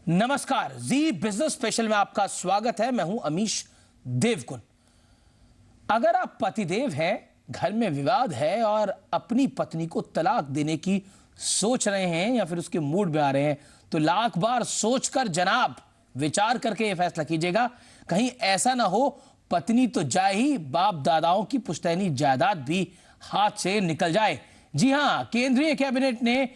नमस्कार, जी business special में आपका स्वागत है। मैं हूं अमीश देवगुन। अगर आप पतिदेव हैं, घर में विवाद है और अपनी पत्नी को तलाक देने की सोच रहे हैं या फिर उसके मूड में आ रहे हैं, तो लाख बार सोचकर जनाब विचार करके यह फैसला कीजिएगा। कहीं ऐसा ना हो पत्नी तो जाए ही, बाप दादाओं की पुश्तैनी जायदाद भी हाथ से निकल जाए। जी हां, केंद्रीय कैबिनेट ने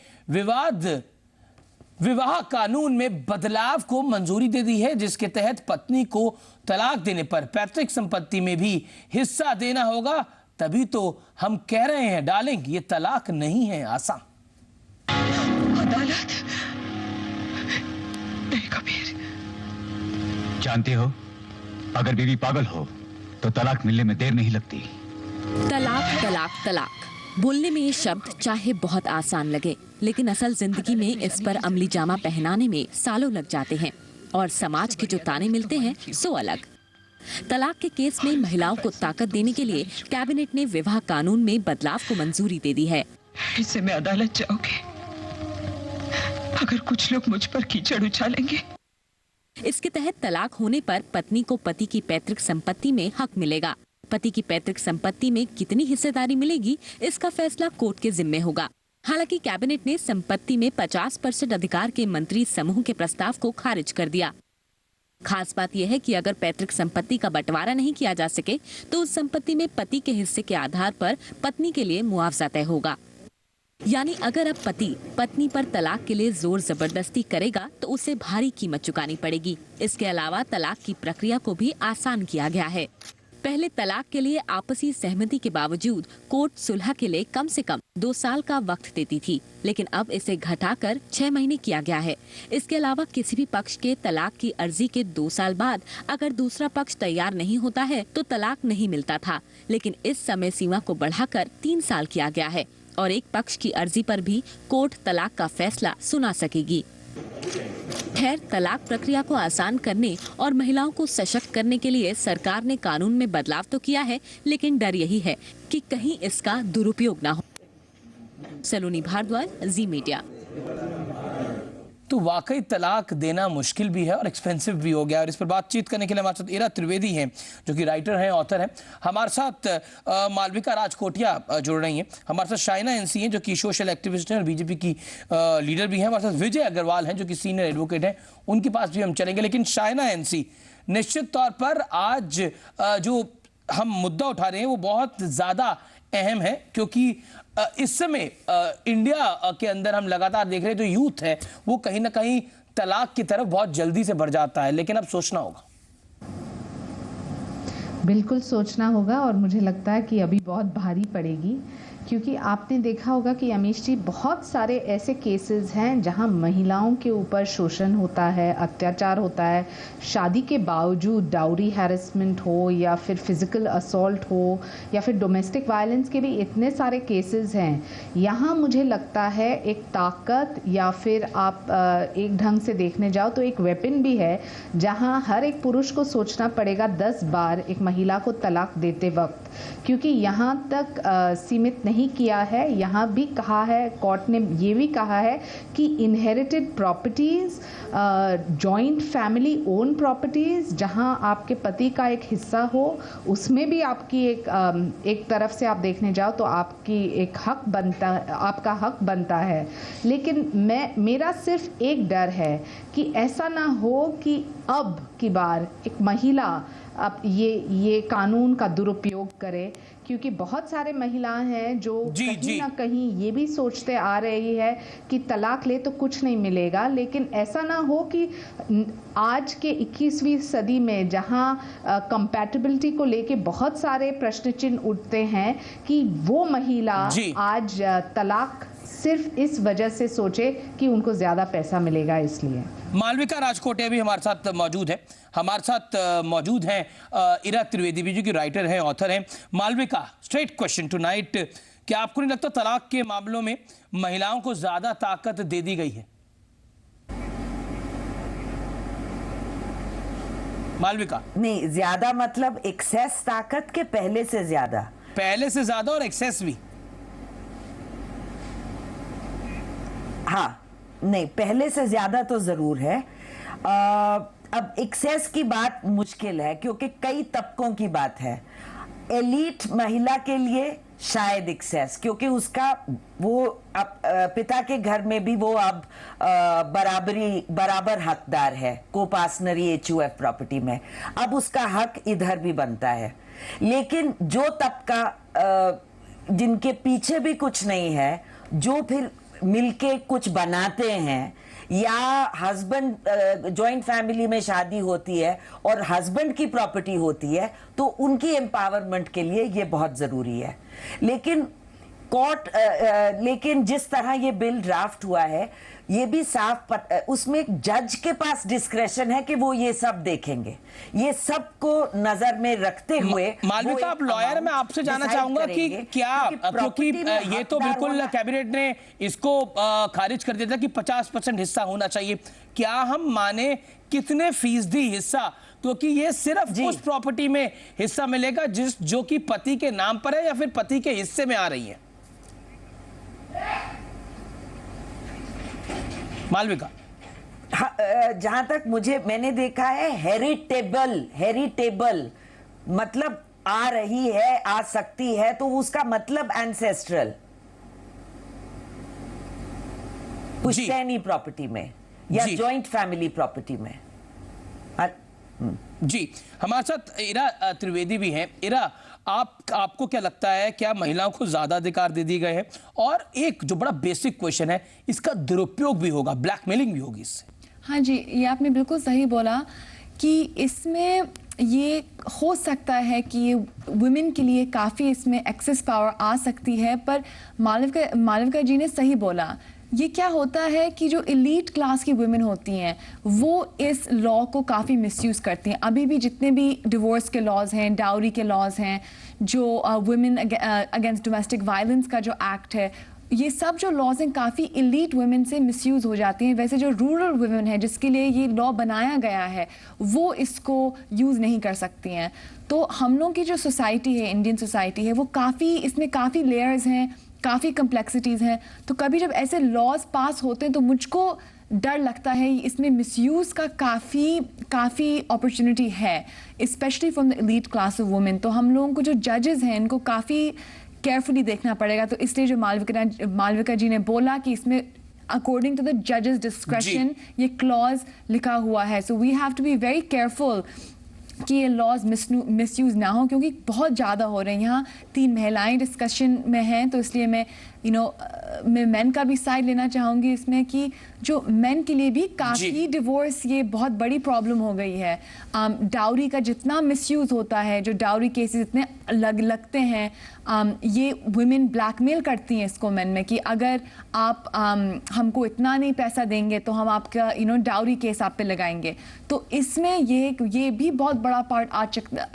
विवाह कानून में बदलाव को मंजूरी दे दी है, जिसके तहत पत्नी को तलाक देने पर पैतृक संपत्ति में भी हिस्सा देना होगा। तभी तो हम कह रहे हैं डार्लिंग, ये तलाक नहीं है आसान। अदालत नहीं कबीर। जानते हो, अगर बीवी पागल हो तो तलाक मिलने में देर नहीं लगती। तलाक तलाक तलाक बोलने में ये शब्द चाहे बहुत आसान लगे, लेकिन असल जिंदगी में इस पर अमली जामा पहनाने में सालों लग जाते हैं और समाज के जो ताने मिलते हैं सो अलग। तलाक के केस में महिलाओं को ताकत देने के लिए कैबिनेट ने विवाह कानून में बदलाव को मंजूरी दे दी है। इससे मैं अदालत जाओगे अगर कुछ लोग मुझ पर कीचड़ उछालेंगे। इसके तहत तलाक होने पर पत्नी को पति की पैतृक संपत्ति में हक मिलेगा। पति की पैतृक संपत्ति में कितनी हिस्सेदारी मिलेगी, इसका फैसला कोर्ट के जिम्मे होगा। हालांकि कैबिनेट ने संपत्ति में 50% अधिकार के मंत्री समूह के प्रस्ताव को खारिज कर दिया। खास बात यह है कि अगर पैतृक संपत्ति का बंटवारा नहीं किया जा सके तो उस संपत्ति में पति के हिस्से के आधार पर पत्नी के लिए मुआवजा तय होगा। यानी अगर अब पति पत्नी पर तलाक के लिए जोर जबरदस्ती करेगा तो उसे भारी कीमत चुकानी पड़ेगी। इसके अलावा तलाक की प्रक्रिया को भी आसान किया गया है। पहले तलाक के लिए आपसी सहमति के बावजूद कोर्ट सुलह के लिए कम से कम 2 साल का वक्त देती थी, लेकिन अब इसे घटाकर 6 महीने किया गया है। इसके अलावा किसी भी पक्ष के तलाक की अर्जी के 2 साल बाद अगर दूसरा पक्ष तैयार नहीं होता है तो तलाक नहीं मिलता था, लेकिन इस समय सीमा को बढ़ाकर 3 साल किया गया है और एक पक्ष की अर्जी पर भी कोर्ट तलाक का फैसला सुना सकेगी। खैर, तलाक प्रक्रिया को आसान करने और महिलाओं को सशक्त करने के लिए सरकार ने कानून में बदलाव तो किया है, लेकिन डर यही है कि कहीं इसका दुरुपयोग ना हो। सलोनी भारद्वाज, जी मीडिया। तो वाकई तलाक देना मुश्किल भी है और एक्सपेंसिव भी हो गया। और इस पर बातचीत करने के लिए हमारे साथ इरा त्रिवेदी हैं, जो कि राइटर हैं, ऑथर हैं। हमारे साथ मालविका राजकोटिया जुड़ रही हैं। हमारे साथ शाइना एनसी हैं, जो कि सोशल एक्टिविस्ट हैं और बीजेपी की लीडर भी हैं। हमारे साथ विजय अग्रवाल हैं, जो कि सीनियर एडवोकेट हैं। उनके पास भी हम चलेंगे। लेकिन शाइना एनसी, निश्चित तौर पर आज जो हम मुद्दा उठा रहे हैं वो बहुत ज़्यादा अहम है, क्योंकि इस समय इंडिया के अंदर हम लगातार देख रहे हैं जो यूथ है वो कहीं ना कहीं तलाक की तरफ बहुत जल्दी से बढ़ जाता है। लेकिन अब सोचना होगा, बिल्कुल सोचना होगा। और मुझे लगता है कि अभी बहुत भारी पड़ेगी, क्योंकि आपने देखा होगा कि अमीश जी, बहुत सारे ऐसे केसेस हैं जहां महिलाओं के ऊपर शोषण होता है, अत्याचार होता है, शादी के बावजूद डाउरी हैरेसमेंट हो या फिर फिजिकल असॉल्ट हो या फिर डोमेस्टिक वायलेंस के भी इतने सारे केसेस हैं। यहाँ मुझे लगता है एक ताकत, या फिर आप एक ढंग से देखने जाओ तो एक वेपन भी है, जहाँ हर एक पुरुष को सोचना पड़ेगा 10 बार एक महिला को तलाक देते वक्त, क्योंकि यहाँ तक सीमित नहीं किया है। यहाँ भी कहा है, कोर्ट ने ये भी कहा है कि inherited properties, joint family own properties, जहाँ आपके पति का एक हिस्सा हो, उसमें भी आपकी एक तरफ से आप देखने जाओ तो आपकी एक हक बनता, आपका हक बनता है। लेकिन मेरा सिर्फ एक डर है कि ऐसा ना हो कि अब की बार एक महिला अब ये कानून का दुरुपयोग करे, क्योंकि बहुत सारे महिलाएं हैं जो कहीं ना कहीं ये भी सोचते आ रही है कि तलाक ले तो कुछ नहीं मिलेगा। लेकिन ऐसा ना हो कि आज के 21वीं सदी में जहां कंपैटिबिलिटी को लेके बहुत सारे प्रश्न चिन्ह उठते हैं, कि वो महिला आज तलाक सिर्फ इस वजह से सोचे कि उनको ज्यादा पैसा मिलेगा। इसलिए मालविका राजकोटिया भी हमारे साथ मौजूद है। हमारे साथ मौजूद हैं इरा त्रिवेदी भी, जो कि राइटर हैं, ऑथर हैं। मालविका, स्ट्रेट क्वेश्चन टुनाइट, क्या आपको नहीं लगता तलाक के मामलों में महिलाओं को ज्यादा ताकत दे दी गई है? मालविका, नहीं, ज्यादा मतलब एक्सेस ताकत के पहले से ज्यादा और एक्सेस भी। हाँ, नहीं, पहले से ज्यादा तो जरूर है। अब एक्सेस की बात मुश्किल है क्योंकि कई तबकों की बात है। एलीट महिला के लिए शायद एक्सेस, क्योंकि उसका वो पिता के घर में भी वो अब बराबर हकदार है कोपार्टनरी HUF प्रॉपर्टी में, अब उसका हक इधर भी बनता है। लेकिन जो तबका जिनके पीछे भी कुछ नहीं है, जो फिर मिलके कुछ बनाते हैं, या हस्बैंड जॉइंट फैमिली में शादी होती है और हस्बैंड की प्रॉपर्टी होती है, तो उनकी एम्पावरमेंट के लिए ये बहुत जरूरी है। लेकिन लेकिन जिस तरह ये बिल ड्राफ्ट हुआ है, ये भी उसमें जज के पास डिस्क्रेशन है कि वो ये सब देखेंगे, ये सब को नजर में रखते हुए। मालविका, आप लॉयर, मैं आपसे जानना चाहूंगा कि क्या, क्योंकि ये तो बिल्कुल कैबिनेट ने इसको खारिज कर दिया था कि 50% हिस्सा होना चाहिए, क्या हम माने कितने फीसदी हिस्सा, क्योंकि ये सिर्फ उस प्रॉपर्टी में हिस्सा मिलेगा जो कि पति के नाम पर है या फिर पति के हिस्से में आ रही है? मालविका, जहां तक मैंने देखा है, हेरिटेबल मतलब आ रही है, आ सकती है, तो उसका मतलब एंसेस्ट्रल पुश्तैनी प्रॉपर्टी में या जॉइंट फैमिली प्रॉपर्टी में। जी, हमारे साथ इरा त्रिवेदी भी हैं। इरा, आपको क्या लगता है, क्या महिलाओं को ज्यादा अधिकार दे दिए गए हैं? और एक जो बड़ा बेसिक क्वेश्चन है, इसका दुरुपयोग भी होगा, ब्लैकमेलिंग भी होगी इससे? हाँ जी, ये आपने बिल्कुल सही बोला कि इसमें ये हो सकता है कि वुमेन के लिए काफ़ी इसमें एक्सेस पावर आ सकती है, पर मालविका जी ने सही बोला। ये क्या होता है कि जो एलीट क्लास की वुमेन होती हैं वो इस लॉ को काफ़ी मिसयूज़ करती हैं। अभी भी जितने भी डिवोर्स के लॉज हैं, डाउरी के लॉज हैं, जो वुमेन अगेंस्ट डोमेस्टिक वायलेंस का जो एक्ट है, ये सब जो लॉज हैं काफ़ी एलीट वुमेन से मिसयूज़ हो जाती हैं। वैसे जो रूरल वुमेन है जिसके लिए ये लॉ बनाया गया है, वो इसको यूज़ नहीं कर सकती हैं। तो हम लोग की जो सोसाइटी है, इंडियन सोसाइटी है, वो इसमें काफ़ी लेयर्स हैं, काफ़ी कम्प्लेक्सिटीज़ हैं। तो कभी जब ऐसे लॉज पास होते हैं तो मुझको डर लगता है इसमें मिसयूज़ का काफ़ी अपॉर्चुनिटी है, specially from the elite class of women. तो हम लोगों को जो जजेस हैं इनको काफ़ी केयरफुली देखना पड़ेगा। तो इसलिए जो मालविका जी ने बोला कि इसमें अकॉर्डिंग टू द जजेस डिस्क्रेशन ये क्लॉज लिखा हुआ है। So we have to be very careful कि ये लॉज मिसयूज़ ना हो, क्योंकि बहुत ज़्यादा हो रहे हैं। यहाँ 3 महिलाएं डिस्कशन में हैं, तो इसलिए मैं मैं मेन का भी साइड लेना चाहूँगी इसमें कि जो मेन के लिए भी काफ़ी डिवोर्स ये बहुत बड़ी प्रॉब्लम हो गई है। डाउरी का जितना मिसयूज़ होता है, जो डाउरी केसेस इतने लगते हैं, ये वुमेन ब्लैकमेल करती हैं इसको मेन में कि अगर आप हमको इतना नहीं पैसा देंगे तो हम आपका डाउरी केस आप पे लगाएंगे। तो इसमें ये भी बहुत बड़ा पार्ट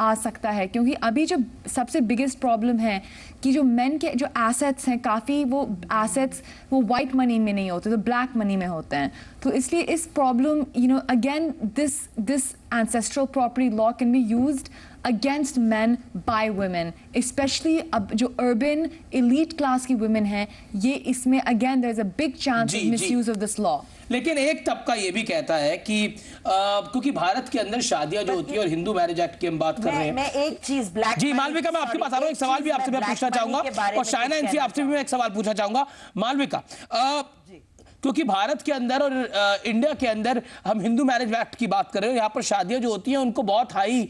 आ सकता है, क्योंकि अभी जो सबसे बिगेस्ट प्रॉब्लम है कि जो मेन के जो एसेट्स हैं, काफ़ी वो एसेट्स वो वाइट मनी में नहीं होते, तो ब्लैक मनी में होते हैं। तो इसलिए इस problem again this ancestral property law can be used against men by women, especially अब जो urban elite class की women हैं, ये इसमें again there is a big chance of misuse of this law। लेकिन एक तबका ये भी कहता है कि क्योंकि भारत के अंदर शादियां जो होती है, और हिंदू मैरिज एक्ट की हम बात कर रहे हैं। मैं एक चीज जी मालविका, मैं आपके पास आ रहा हूँ, एक सवाल भी आपसे मैं पूछना चाहूंगा, और शायना इनसे आपसे भी मैं एक सवाल पूछना चाहूंगा। मालविका, क्योंकि भारत के अंदर और इंडिया के अंदर हम हिंदू मैरिज एक्ट की बात कर रहे हैं, यहाँ पर शादियां जो होती हैं उनको बहुत हाई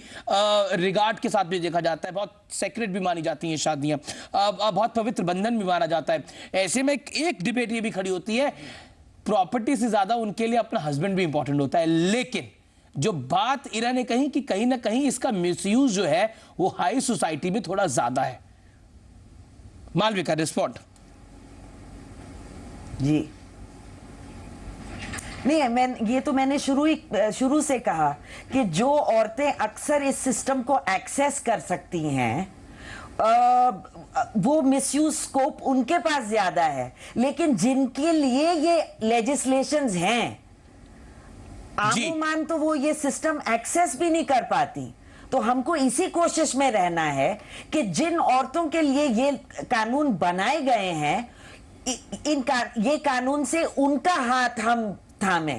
रिगार्ड के साथ भी देखा जाता है, बहुत सेक्रेट भी मानी जाती हैं शादियां, बहुत पवित्र बंधन भी माना जाता है। ऐसे में एक डिबेट ये भी खड़ी होती है, प्रॉपर्टी से ज्यादा उनके लिए अपना हस्बैंड भी इंपॉर्टेंट होता है। लेकिन जो बात इरा ने कही कि कहीं ना कहीं इसका मिसयूज जो है वो हाई सोसाइटी में थोड़ा ज्यादा है। मालविका, रिस्पॉन्ड। जी नहीं, ये तो मैंने शुरू से कहा कि जो औरतें अक्सर इस सिस्टम को एक्सेस कर सकती हैं, वो मिसयूज स्कोप उनके पास ज्यादा है। लेकिन जिनके लिए ये लेजिस्लेशंस हैं, आमूमान तो वो ये सिस्टम एक्सेस भी नहीं कर पाती। तो हमको इसी कोशिश में रहना है कि जिन औरतों के लिए ये कानून बनाए गए हैं, ये कानून से उनका हाथ हम थामे।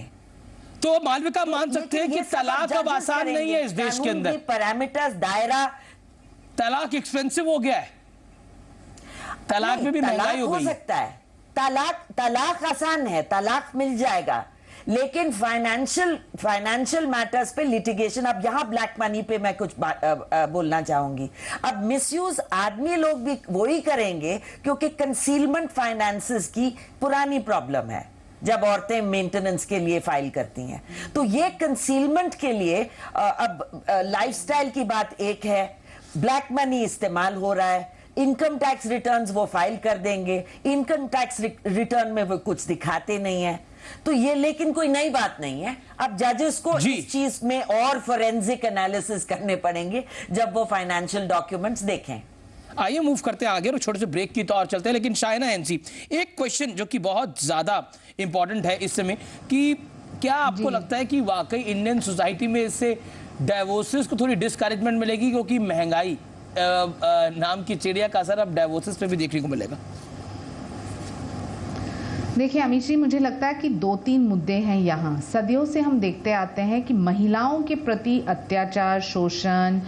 तो मालविका मान सकते हैं कि तलाक अब आसान नहीं है इस देश के अंदर, पैरामीटर्स, दायरा, तलाक एक्सपेंसिव हो गया है, तलाक में भी महंगाई हो गई है। सकता है, तलाक आसान है, तलाक मिल जाएगा, लेकिन फाइनेंशियल मैटर्स पे लिटिगेशन। अब यहां ब्लैक मनी पे मैं कुछ बोलना चाहूंगी। अब मिसयूज आदमी लोग भी वही करेंगे क्योंकि कंसीलमेंट फाइनेंसेस की पुरानी प्रॉब्लम है जब औरतें मेंटेनेंस के लिए फाइल करती हैं। तो ये कंसीलमेंट के लिए अब लाइफस्टाइल की बात एक है, ब्लैक मनी इस्तेमाल हो रहा है, इनकम टैक्स रिटर्न्स वो फाइल कर देंगे, इनकम टैक्स रिटर्न में वो कुछ दिखाते नहीं है। तो ये लेकिन कोई नई बात नहीं है। अब जजेस को इस चीज में और फोरेंसिक एनालिसिस करने पड़ेंगे जब वो फाइनेंशियल डॉक्यूमेंट्स देखें। आइए मूव करते हैं आगे और छोटे से ब्रेक की तो और चलते हैं। लेकिन शाइना एनसी, एक क्वेश्चन जो कि बहुत ज्यादा इंपॉर्टेंट है इस समय, कि क्या आपको लगता है कि वाकई इंडियन सोसाइटी में इससे डाइवोर्सेस को थोड़ी डिस्करेजमेंट मिलेगी, क्योंकि महंगाई नाम की चिड़िया का असर अब डाइवोर्सेस पे भी देखने को मिलेगा? देखिए अमीश जी, मुझे लगता है कि 2-3 मुद्दे हैं यहाँ। सदियों से हम देखते आते हैं कि महिलाओं के प्रति अत्याचार, शोषण,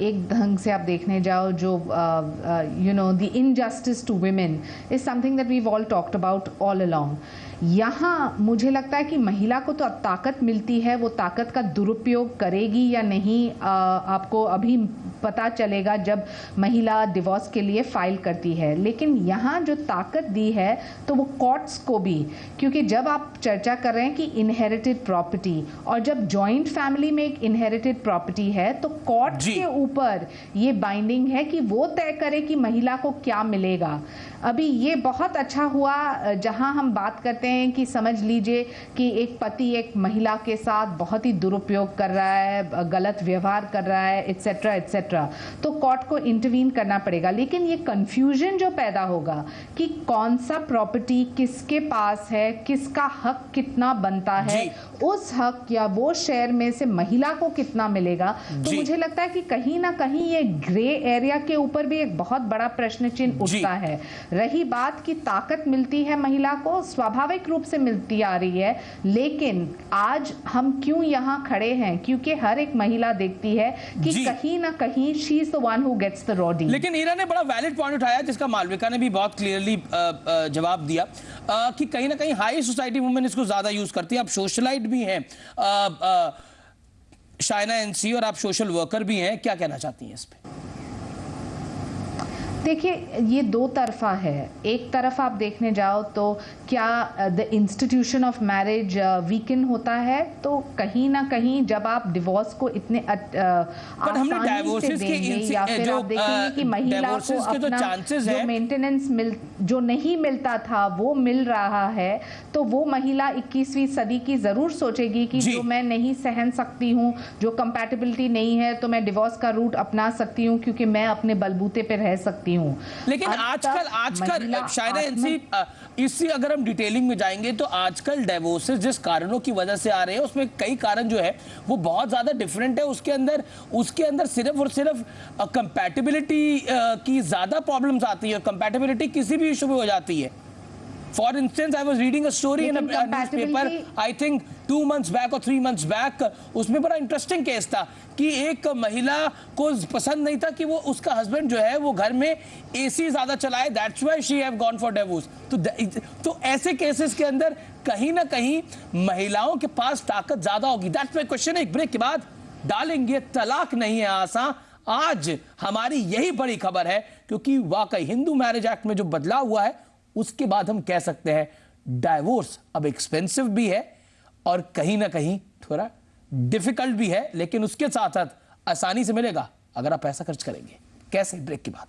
एक ढंग से आप देखने जाओ जो the injustice to women is something that we all talked about all along. यहाँ मुझे लगता है कि महिला को तो ताकत मिलती है, वो ताकत का दुरुपयोग करेगी या नहीं आपको अभी पता चलेगा जब महिला डिवोर्स के लिए फाइल करती है। लेकिन यहाँ जो ताकत दी है तो वो कोर्ट्स को भी, क्योंकि जब आप चर्चा कर रहे हैं कि इनहेरिटेड प्रॉपर्टी, और जब जॉइंट फैमिली में एक इनहेरिटेड प्रॉपर्टी है तो कोर्ट के ऊपर ये बाइंडिंग है कि वो तय करे कि महिला को क्या मिलेगा। अभी ये बहुत अच्छा हुआ जहां हम बात करते हैं कि समझ लीजिए कि एक पति एक महिला के साथ बहुत ही दुरुपयोग कर रहा है, गलत व्यवहार कर रहा है, एटसेट्रा एटसेट्रा, तो कोर्ट को इंटरवीन करना पड़ेगा। लेकिन ये कंफ्यूजन जो पैदा होगा कि कौन सा प्रॉपर्टी किसके पास है, किसका हक कितना बनता है, उस हक या वो शेयर में से महिला को कितना मिलेगा, तो मुझे लगता है कि कहीं ना कहीं ये ग्रे एरिया के ऊपर भी एक बहुत बड़ा प्रश्न चिन्ह उठता है। रही बात की ताकत मिलती है महिला को, स्वाभाविक रूप से मिलती आ रही है, लेकिन आज हम क्यों यहाँ खड़े हैं? क्योंकि हर एक महिला देखती है कि कहीं ना कहीं she is the one who gets the raw deal. लेकिन ईरा ने बड़ा वैलिड पॉइंट उठाया जिसका मालविका ने भी बहुत क्लियरली जवाब दिया कि कहीं ना कहीं हाई सोसाइटी वुमेन इसको ज्यादा यूज करती है। आप सोशलाइट भी हैं शाइना एनसी, और आप सोशल वर्कर भी हैं, क्या कहना चाहती हैं इस पे? देखिए ये दो तरफा है। एक तरफ आप देखने जाओ तो क्या the institution of marriage weaken होता है, तो कहीं ना कहीं जब आप डिवोर्स को इतने आसानी से देंगे या फिर आप देखेंगे कि महिला को अपना जो मेंटेनेंस जो नहीं मिलता था वो मिल रहा है, तो वो महिला 21वीं सदी की जरूर सोचेगी कि जो मैं नहीं सहन सकती हूँ, जो कंपैटिबिलिटी नहीं है, तो मैं डिवोर्स का रूट अपना सकती हूँ क्योंकि मैं अपने बलबूते पे रह सकती हूँ। लेकिन आजकल शायद इसी अगर हम डिटेलिंग में जाएंगे तो आजकल डिवोर्सेस जिस कारणों की वजह से आ रहे हैं उसमें कई कारण जो है वो बहुत ज्यादा डिफरेंट है। उसके अंदर सिर्फ और सिर्फ कंपैटिबिलिटी की ज्यादा प्रॉब्लम्स आती है, और कंपैटिबिलिटी किसी भी इशू में हो जाती है। For instance, I was reading a story in a newspaper, I think 2 months back or 3 months back, उसमें बड़ा इंटरेस्टिंग केस था कि एक महिला को पसंद नहीं था कि वो उसका हस्बैंड जो है वो घर में एसी ज्यादा चलाए, that's why she have gone for divorce। तो ऐसे केसेस के अंदर कहीं ना कहीं महिलाओं के पास ताकत ज्यादा होगी। That's my question। एक ब्रेक के बाद डालेंगे तलाक नहीं है आसान। आज हमारी यही बड़ी खबर है क्योंकि वाकई हिंदू मैरिज एक्ट में जो बदलाव हुआ है उसके बाद हम कह सकते हैं डाइवोर्स अब एक्सपेंसिव भी है और कहीं ना कहीं थोड़ा डिफिकल्ट भी है, लेकिन उसके साथ साथ आसानी से मिलेगा अगर आप पैसा खर्च करेंगे। कैसे? ब्रेक के बाद।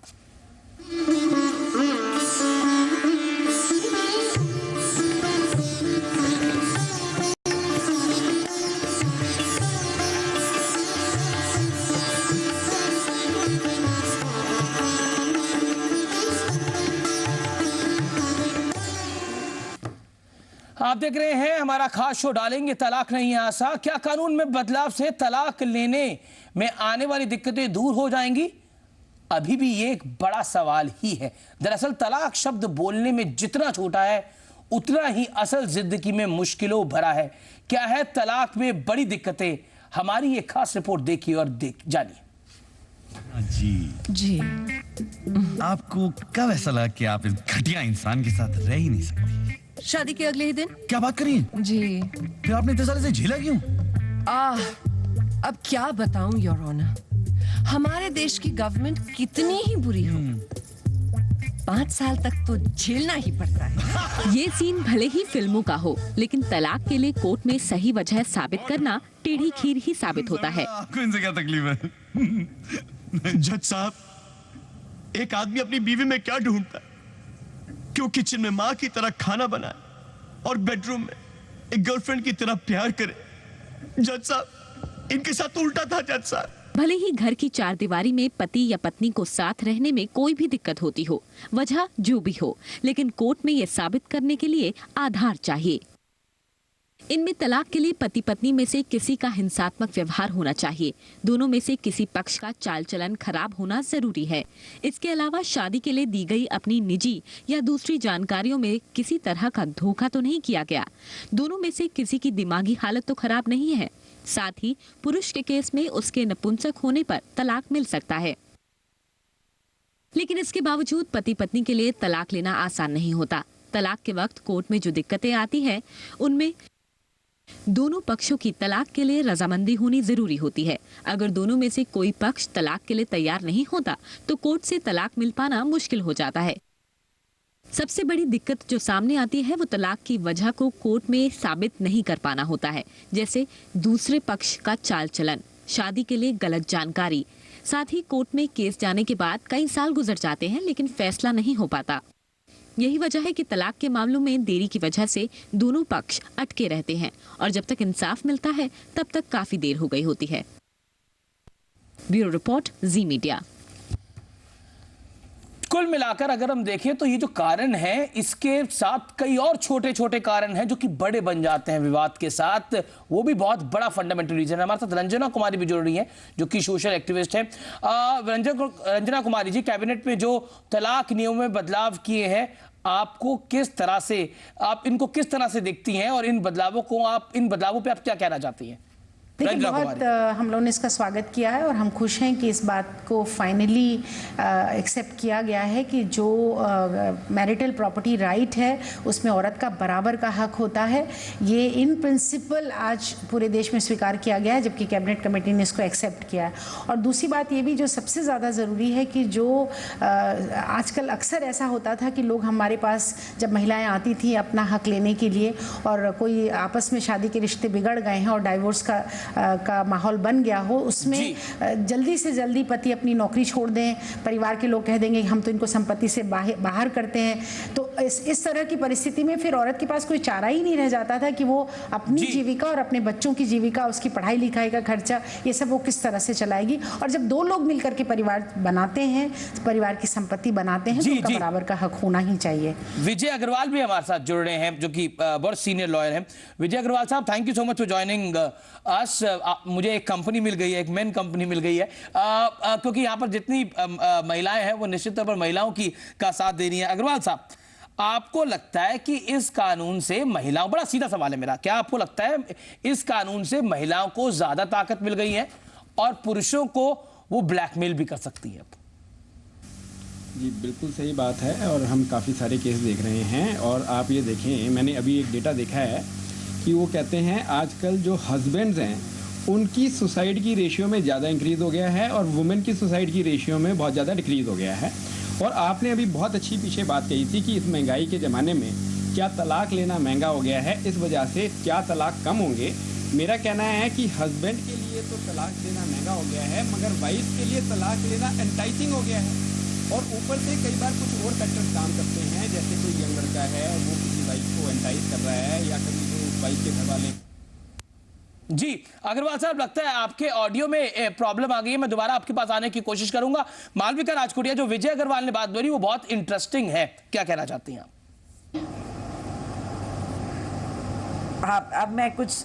आप देख रहे हैं हमारा खास शो डालेंगे तलाक नहीं है आसान। क्या कानून में बदलाव से तलाक लेने में आने वाली दिक्कतें दूर हो जाएंगी? अभी भी ये एक बड़ा सवाल ही है। दरअसल तलाक शब्द बोलने में जितना छोटा है उतना ही असल जिंदगी में मुश्किलों भरा है। क्या है तलाक में बड़ी दिक्कतें? हमारी एक खास रिपोर्ट देखिए और जानिए। जी आपको कब ऐसा लगा कि आप इस घटिया इंसान के साथ रह ही नहीं सकती? शादी के अगले ही दिन। क्या बात करिए जी। फिर आपने इतने साल से झेला क्यों? अब क्या बताऊं योर ऑनर, हमारे देश की गवर्नमेंट कितनी ही बुरी हो, 5 साल तक तो झेलना ही पड़ता है। ये सीन भले ही फिल्मों का हो, लेकिन तलाक के लिए कोर्ट में सही वजह साबित करना टेढ़ी खीर ही साबित होता है। आपको इनसे क्या तकलीफ है? जज साहब, एक आदमी अपनी बीवी में क्या ढूंढता है? क्यों किचन में माँ की तरह खाना बनाए और बेडरूम में एक गर्लफ्रेंड की तरह प्यार करे? जज साहब, इनके साथ तो उल्टा था जज साहब। भले ही घर की चारदीवारी में पति या पत्नी को साथ रहने में कोई भी दिक्कत होती हो, वजह जो भी हो, लेकिन कोर्ट में ये साबित करने के लिए आधार चाहिए। इनमें तलाक के लिए पति पत्नी में से किसी का हिंसात्मक व्यवहार होना चाहिए। दोनों में से किसी पक्ष का चाल चलन खराब होना जरूरी है। इसके अलावा शादी के लिए दी गई अपनी निजी या दूसरी जानकारियों में किसी तरह का धोखा तो नहीं किया गया। दोनों में से किसी की दिमागी हालत तो खराब नहीं है। साथ ही पुरुष के केस में उसके नपुंसक होने पर तलाक मिल सकता है। लेकिन इसके बावजूद पति पत्नी के लिए तलाक लेना आसान नहीं होता। तलाक के वक्त कोर्ट में जो दिक्कतें आती है, उनमें दोनों पक्षों की तलाक के लिए रजामंदी होनी जरूरी होती है। अगर दोनों में से कोई पक्ष तलाक के लिए तैयार नहीं होता तो कोर्ट से तलाक मिल पाना मुश्किल हो जाता है। सबसे बड़ी दिक्कत जो सामने आती है वो तलाक की वजह को कोर्ट में साबित नहीं कर पाना होता है, जैसे दूसरे पक्ष का चाल चलन, शादी के लिए गलत जानकारी। साथ ही कोर्ट में केस जाने के बाद कई साल गुजर जाते हैं लेकिन फैसला नहीं हो पाता। यही वजह है कि तलाक के मामलों में देरी की वजह से दोनों पक्ष अटके रहते हैं और जब तक इंसाफ मिलता है तब तक काफी देर हो गई होती है। ब्यूरो रिपोर्ट, जी मीडिया। कुल मिलाकर अगर हम देखें तो ये जो कारण है, इसके साथ कई और छोटे छोटे कारण हैं जो कि बड़े बन जाते हैं विवाद के साथ। वो भी बहुत बड़ा फंडामेंटल रीजन है। हमारे साथ रंजना कुमारी भी जुड़ रही हैं जो कि सोशल एक्टिविस्ट है। रंजना कुमारी जी, कैबिनेट में जो तलाक नियमों में बदलाव किए हैं, आपको किस तरह से, आप इनको किस तरह से देखती हैं और इन बदलावों पे आप क्या कहना चाहती हैं? देखिए, बहुत हम लोगों ने इसका स्वागत किया है और हम खुश हैं कि इस बात को फाइनली एक्सेप्ट किया गया है कि जो मैरिटल प्रॉपर्टी राइट है उसमें औरत का बराबर का हक होता है। ये इन प्रिंसिपल आज पूरे देश में स्वीकार किया गया है, जबकि कैबिनेट कमेटी ने इसको एक्सेप्ट किया है। और दूसरी बात ये भी जो सबसे ज़्यादा ज़रूरी है कि जो आजकल अक्सर ऐसा होता था कि लोग हमारे पास जब महिलाएँ आती थी अपना हक लेने के लिए और कोई आपस में शादी के रिश्ते बिगड़ गए हैं और डाइवोर्स का माहौल बन गया हो, उसमें जल्दी से जल्दी पति अपनी नौकरी छोड़ दें, परिवार के लोग कह देंगे हम तो इनको संपत्ति से बाहर करते हैं। तो इस तरह की परिस्थिति में फिर औरत के पास कोई चारा ही नहीं रह जाता था कि वो अपनी जीविका और अपने बच्चों की जीविका, उसकी पढ़ाई लिखाई का खर्चा, ये सब वो किस तरह से चलाएगी। और जब दो लोग मिलकर के परिवार बनाते हैं, परिवार की संपत्ति बनाते हैं, तो उनका बराबर का हक होना ही चाहिए। विजय अग्रवाल भी हमारे साथ जुड़ रहे हैं जो कि बहुत सीनियर लॉयर हैं। विजय अग्रवाल साहब, thank you so much for joining अस। मुझे एक कंपनी मिल गई है, एक मेन कंपनी मिल गई है, क्योंकि यहाँ पर जितनी महिलाएं हैं वो निश्चित तौर पर महिलाओं का साथ दे रही हैं। अग्रवाल साहब, आपको लगता है कि इस कानून से महिलाओं, बड़ा सीधा सवाल है मेरा, क्या आपको लगता है इस कानून से महिलाओं को ज्यादा ताकत मिल गई है और पुरुषों को वो ब्लैकमेल भी कर सकती है? जी बिल्कुल सही बात है और हम काफ़ी सारे केस देख रहे हैं। और आप ये देखें, मैंने अभी एक डेटा देखा है कि वो कहते हैं आजकल जो हस्बैंड्स हैं उनकी सुसाइड की रेशियो में ज़्यादा इंक्रीज़ हो गया है और वुमेन की सुसाइड की रेशियो में बहुत ज़्यादा डिक्रीज़ हो गया है। और आपने अभी बहुत अच्छी पीछे बात कही थी कि इस महंगाई के ज़माने में क्या तलाक लेना महंगा हो गया है, इस वजह से क्या तलाक कम होंगे। मेरा कहना है कि हस्बैंड के लिए तो तलाक देना महंगा हो गया है, मगर वाइफ के लिए तलाक लेना एंटाइसिंग हो गया है। और ऊपर से कई बार कुछ और फैक्टर्स काम करते हैं, जैसे कोई यंग लड़का है वो किसी वाइफ को एंटाइस कर रहा है या कभी जो वाइफ के घर वाले। जी अग्रवाल साहब, लगता है आपके ऑडियो में प्रॉब्लम आ गई है। मैं दोबारा आपके पास आने की कोशिश करूंगा। मालविका राजकोटिया, जो विजय अग्रवाल ने बात बोली वो बहुत इंटरेस्टिंग है, क्या कहना चाहती हैं आप? हाँ, अब मैं कुछ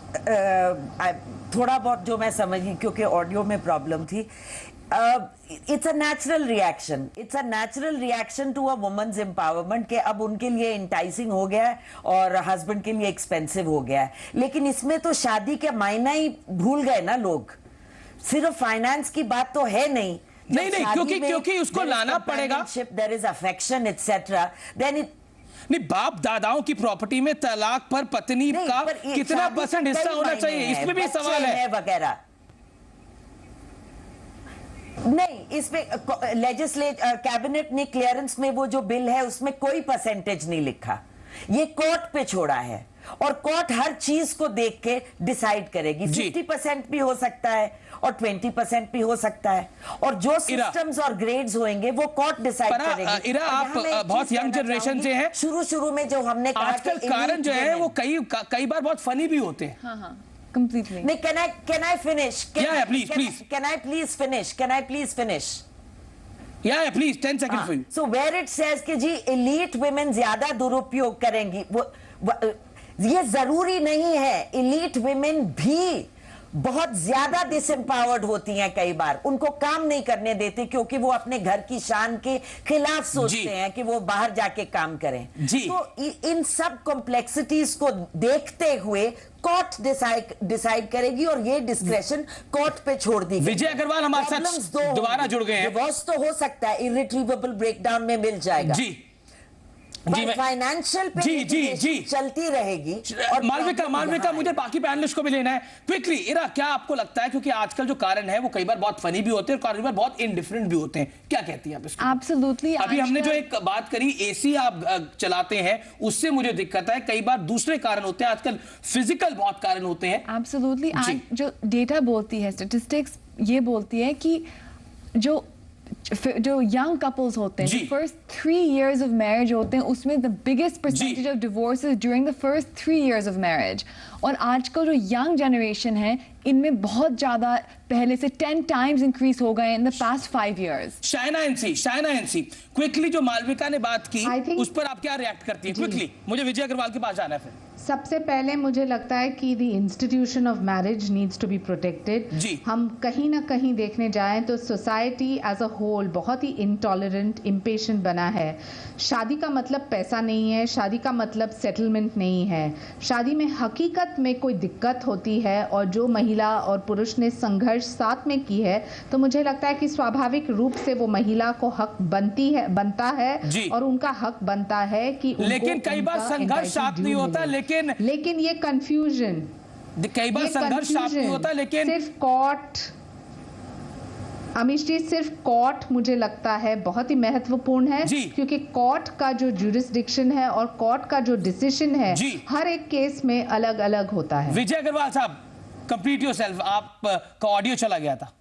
थोड़ा बहुत जो मैं समझी, क्योंकि ऑडियो में प्रॉब्लम थी। It's a natural reaction, it's a natural reaction to a women's empowerment के अब उनके लिए इंटाइसिंग हो गया है और हस्बैंड के लिए एक्सपेंसिव हो गया है। लेकिन इसमें तो शादी के मायना ही भूल गए ना लोग, सिर्फ फाइनेंस की बात तो है नहीं। नहीं, क्योंकि उसको लाना पड़ेगा, there is affection etcetera, then it नहीं, बाप दादाओं की प्रॉपर्टी में तलाक पर पत्नी का कितना % हिस्सा होना चाहिए, इसमें भी सवाल है वगैरह। नहीं, इसमें लेजिस्लेट कैबिनेट ने क्लियरेंस में वो जो बिल है उसमें कोई परसेंटेज नहीं लिखा, ये कोर्ट पे छोड़ा है और कोर्ट हर चीज को देख के डिसाइड करेगी। 50% भी हो सकता है और 20% भी हो सकता है, और जो सिस्टम्स और ग्रेड्स होंगे वो कोर्ट डिसाइड करेगी। इरा, आप बहुत यंग जनरेशन से हैं, शुरू में जो हमने कहा आजकल कारण जो है वो कई बार बहुत फनी भी होते हैं। हाँ, completely. नहीं, can I finish? Please. Can I please finish? Can I please finish? Yeah, please, 10 seconds for you. So where it says कि जी elite women ज्यादा दुरुपयोग करेंगी, ये जरूरी नहीं है। elite women भी बहुत ज्यादा डिसएम्पावर्ड होती हैं, कई बार उनको काम नहीं करने देते क्योंकि वो अपने घर की शान के खिलाफ सोचते हैं कि वो बाहर जाके काम करें। तो इन सब कॉम्प्लेक्सिटीज को देखते हुए कोर्ट डिसाइड करेगी और ये डिस्क्रेशन कोर्ट पे छोड़ दी। विजय अग्रवाल हमारे साथ दोबारा जुड़ गए हैं। डिवोर्स तो हो सकता है, इरिट्रीवेबल ब्रेकडाउन में मिल जाएगा जी, फाइनेंशियल पे जी चलती रहेगी। और मालविका मुझे बाकी पैनलिस्ट को भी लेना है क्विकली। इरा, क्या आपको लगता है, क्योंकि आजकल जो कारण है वो कई बार बहुत फनी भी होते हैं और कई बार बहुत इनडिफरेंट भी होते हैं, क्या कहती हैं आप इसको? एब्सोल्युटली। अभी हमने जो एक बात करी, एसी आप चलाते हैं उससे मुझे दिक्कत है, कई बार दूसरे कारण होते हैं, आजकल फिजिकल बहुत कारण होते हैं। एब्सोल्युटली। आज जो डेटा बोलती है, स्टैटिस्टिक्स ये बोलती है कि जो यंग कपल्स होते हैं, फर्स्ट 3 years of marriage होते हैं, उसमें the biggest percentage of divorces during the first 3 years of marriage। और आजकल जो यंग जनरेशन है इनमें बहुत ज्यादा पहले से 10 times इंक्रीज हो गए in the past 5 years। Shaina NC quickly, जो मालविका ने बात की उस पर आप क्या रिएक्ट करती हैं क्विकली? मुझे विजय अग्रवाल के पास जाना है। फिर सबसे पहले मुझे लगता है कि the institution of marriage needs to be protected. हम कहीं ना कहीं देखने जाएं तो सोसाइटी एज अ होल बहुत ही इंटॉलरेंट, इम्पेशेंट बना है। शादी का मतलब पैसा नहीं है, शादी का मतलब सेटलमेंट नहीं है। शादी में हकीकत में कोई दिक्कत होती है और जो महिला और पुरुष ने संघर्ष साथ में की है तो मुझे लगता है कि स्वाभाविक रूप से वो महिला को हक बनता है और उनका हक बनता है कि लेकिन कई बार संघर्ष साथ नहीं होता, लेकिन ये कंफ्यूजन, कई बार संघर्ष साथ नहीं होता, लेकिन सिर्फ कोर्ट, अमीश जी, सिर्फ कोर्ट मुझे लगता है बहुत ही महत्वपूर्ण है, क्योंकि कोर्ट का जो जुरिस्डिक्शन है और कोर्ट का जो डिसीजन है हर एक केस में अलग अलग होता है। विजय अग्रवाल साहब, कंप्लीट योरसेल्फ, आपका ऑडियो चला गया था।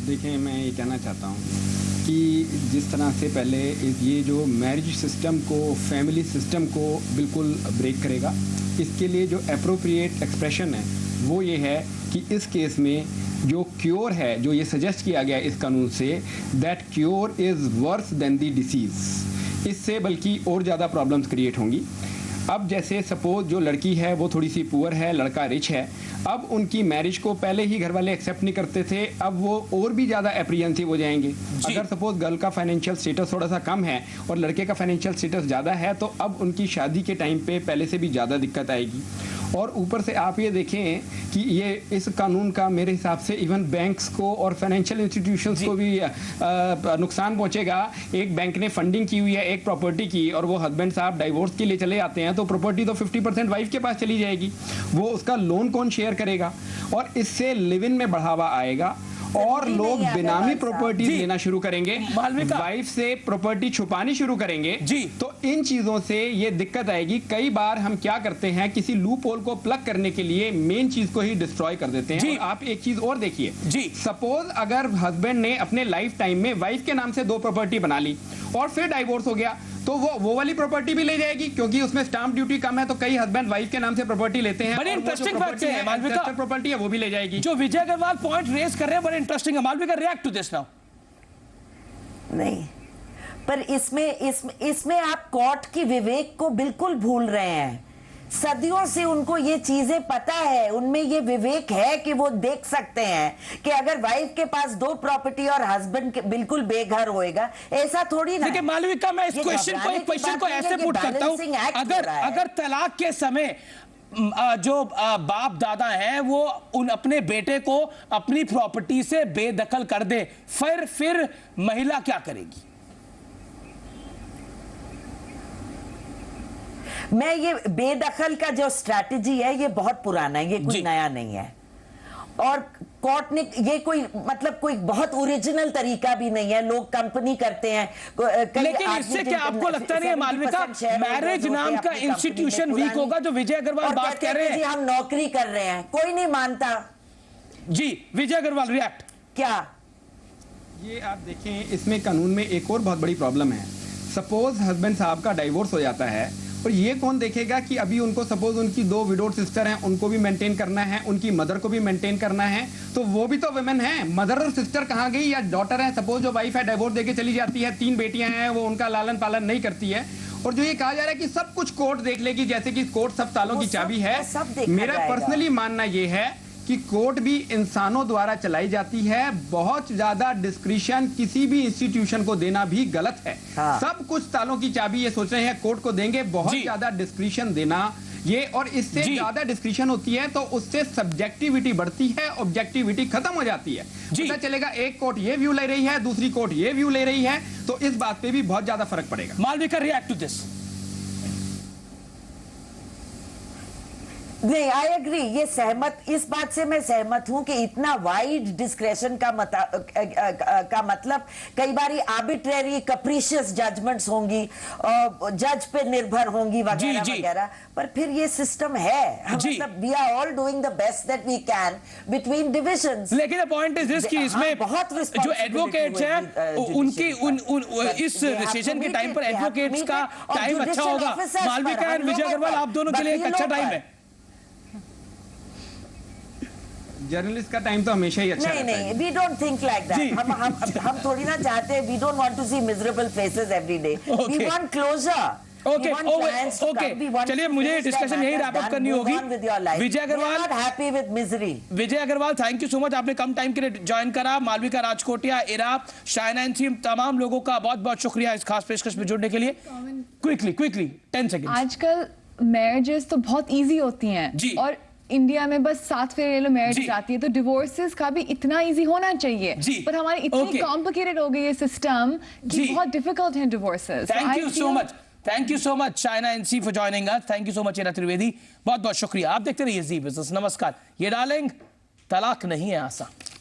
देखिए, मैं ये कहना चाहता हूँ कि जिस तरह से पहले ये जो मैरिज सिस्टम को, फैमिली सिस्टम को बिल्कुल ब्रेक करेगा, इसके लिए जो एप्रोप्रिएट एक्सप्रेशन है वो ये है कि इस केस में जो क्योर है, जो ये सजेस्ट किया गया इस कानून से, that cure is worse than the disease. इससे बल्कि और ज़्यादा प्रॉब्लम्स क्रिएट होंगी। अब जैसे सपोज जो लड़की है वो थोड़ी सी पुअर है, लड़का रिच है, अब उनकी मैरिज को पहले ही घर वाले एक्सेप्ट नहीं करते थे, अब वो और भी ज़्यादा एप्रीहेंसिव हो जाएंगे। अगर सपोज गर्ल का फाइनेंशियल स्टेटस थोड़ा सा कम है और लड़के का फाइनेंशियल स्टेटस ज़्यादा है तो अब उनकी शादी के टाइम पे पहले से भी ज़्यादा दिक्कत आएगी। और ऊपर से आप ये देखें कि ये इस कानून का मेरे हिसाब से इवन बैंक्स को और फाइनेंशियल इंस्टीट्यूशंस को भी नुकसान पहुंचेगा। एक बैंक ने फंडिंग की हुई है एक प्रॉपर्टी की और वो हस्बैंड साहब डाइवोर्स के लिए चले जाते हैं तो प्रॉपर्टी तो 50% वाइफ के पास चली जाएगी, वो उसका लोन कौन शेयर करेगा? और इससे लिव इन में बढ़ावा आएगा और लोग बेनामी प्रॉपर्टी लेना शुरू करेंगे, वाइफ से प्रॉपर्टी छुपानी शुरू करेंगे जी। तो इन चीजों से ये दिक्कत आएगी। कई बार हम क्या करते हैं, किसी लूप होल को प्लग करने के लिए मेन चीज को ही डिस्ट्रॉय कर देते हैं। और आप एक चीज और देखिए जी, सपोज अगर हस्बैंड ने अपने लाइफ टाइम में वाइफ के नाम से 2 प्रॉपर्टी बना ली और फिर डाइवोर्स हो गया तो वो वाली प्रॉपर्टी भी ले जाएगी, क्योंकि उसमें स्टाम्प ड्यूटी कम है तो कई हस्बैंड वाइफ के नाम से प्रॉपर्टी लेते हैं। बड़ी इंटरेस्टिंग बात है, मालविका प्रॉपर्टी है वो भी ले जाएगी। जो विजय अग्रवाल पॉइंट रेज कर रहे हैं बड़े इंटरेस्टिंग है। Malvika, react to this now. नहीं, पर इसमें आप कोर्ट की विवेक को बिल्कुल भूल रहे हैं। सदियों से उनको ये चीजें पता है, उनमें ये विवेक है कि वो देख सकते हैं कि अगर वाइफ के पास 2 प्रॉपर्टी और हस्बैंड बिल्कुल बेघर होएगा, ऐसा थोड़ी ना। देखिए मालविका, मैं इस क्वेश्चन को ऐसे पुट करता हूं, अगर तलाक के समय जो बाप दादा हैं वो अपने बेटे को अपनी प्रॉपर्टी से बेदखल कर दे, फिर महिला क्या करेगी? मैं ये बेदखल का जो स्ट्रैटेजी है ये बहुत पुराना है, ये कोई नया नहीं है, और कोर्ट ने ये कोई बहुत ओरिजिनल तरीका भी नहीं है। लोग कंपनी करते हैं, लेकिन इससे क्या आपको लगता नहीं है मालविका, मैरिज नाम का इंस्टीट्यूशन वीक होगा? जो विजय अग्रवाल बात कह रहे हैं, हम नौकरी कर रहे हैं, कोई नहीं मानता। जी विजय अग्रवाल, रिएक्ट। क्या ये आप देखें, इसमें कानून में एक और बहुत बड़ी प्रॉब्लम है। सपोज हस्बैंड साहब का डाइवोर्स हो जाता है, और ये कौन देखेगा कि अभी उनको सपोज उनकी 2 विडोड सिस्टर हैं, उनको भी मेंटेन करना है, उनकी मदर को भी मेंटेन करना है, तो वो भी तो वुमेन है। मदर और सिस्टर कहाँ गई? या डॉटर है, सपोज जो वाइफ है डाइवोर्स देके चली जाती है, 3 बेटियां हैं, वो उनका लालन पालन नहीं करती है, और जो ये कहा जा रहा है कि सब कुछ कोर्ट देख लेगी, जैसे कि कोर्ट सब तालों की चाबी है। मेरा पर्सनली मानना ये है कि कोर्ट भी इंसानों द्वारा चलाई जाती है। बहुत ज्यादा डिस्क्रिशन किसी भी इंस्टीट्यूशन को देना भी गलत है। सब कुछ तालों की चाबी ये सोच रहे हैं कोर्ट को देंगे, बहुत ज्यादा डिस्क्रिशन देना ये, और इससे ज्यादा डिस्क्रिशन होती है तो उससे सब्जेक्टिविटी बढ़ती है, ऑब्जेक्टिविटी खत्म हो जाती है। पता चलेगा एक कोर्ट ये व्यू ले रही है, दूसरी कोर्ट ये व्यू ले रही है, तो इस बात पे भी बहुत ज्यादा फर्क पड़ेगा। Malvika, react to this. नहीं, आई एग्री, ये इस बात से मैं सहमत हूं कि इतना वाइड डिस्क्रेशन का मतलब कई बारी आर्बिट्रेरी कैप्रिशियस जजमेंट्स होंगी, जज पे निर्भर होंगी वगैरह वगैरह, पर फिर ये सिस्टम है, मतलब we are all doing the best that we can between divisions. लेकिन द पॉइंट इज दिस कि इसमें बहुत जो एडवोकेट्स हैं उनकी इस डिसीजन के टाइम पर एडवोकेट्स का टाइम अच्छा होगा। मालविका एंड विजय अग्रवाल, आप दोनों के लिए एक अच्छा टाइम है। जर्नलिस्ट का टाइम तो हमेशा ही अच्छा रहता है। नहीं, we don't think like that. हम थोड़ी ना चाहते हैं, we don't want to see miserable faces every day, we want closure. Okay, चलिए मुझे डिस्कशन यही रैप अप करनी होगी। Vijay Agarwal, happy with misery. Vijay Agarwal, thank you so much, आपने कम टाइम के लिए ज्वाइन करा। मालविका राजकोटिया, इरा, शायना एंसी, तमाम लोगों का बहुत बहुत शुक्रिया इस खास पेशकश में जुड़ने के लिए। Quickly 10 second. आजकल मैरिजेस तो बहुत इजी होती हैं, और इंडिया में बस 7 फेरे लो मैरिज आती है, तो डिवोर्सेस का भी इतना इजी होना चाहिए, पर हमारी इतनी कॉम्प्लिकेटेड हो गई है सिस्टम कि बहुत डिफिकल्ट है divorces. Thank you so much Shaina NC for joining us. Thank you so much Ira Trivedi, बहुत बहुत शुक्रिया। आप देखते रहिए जी बिजनेस। नमस्कार। ये डार्लिंग, तलाक नहीं है आसान।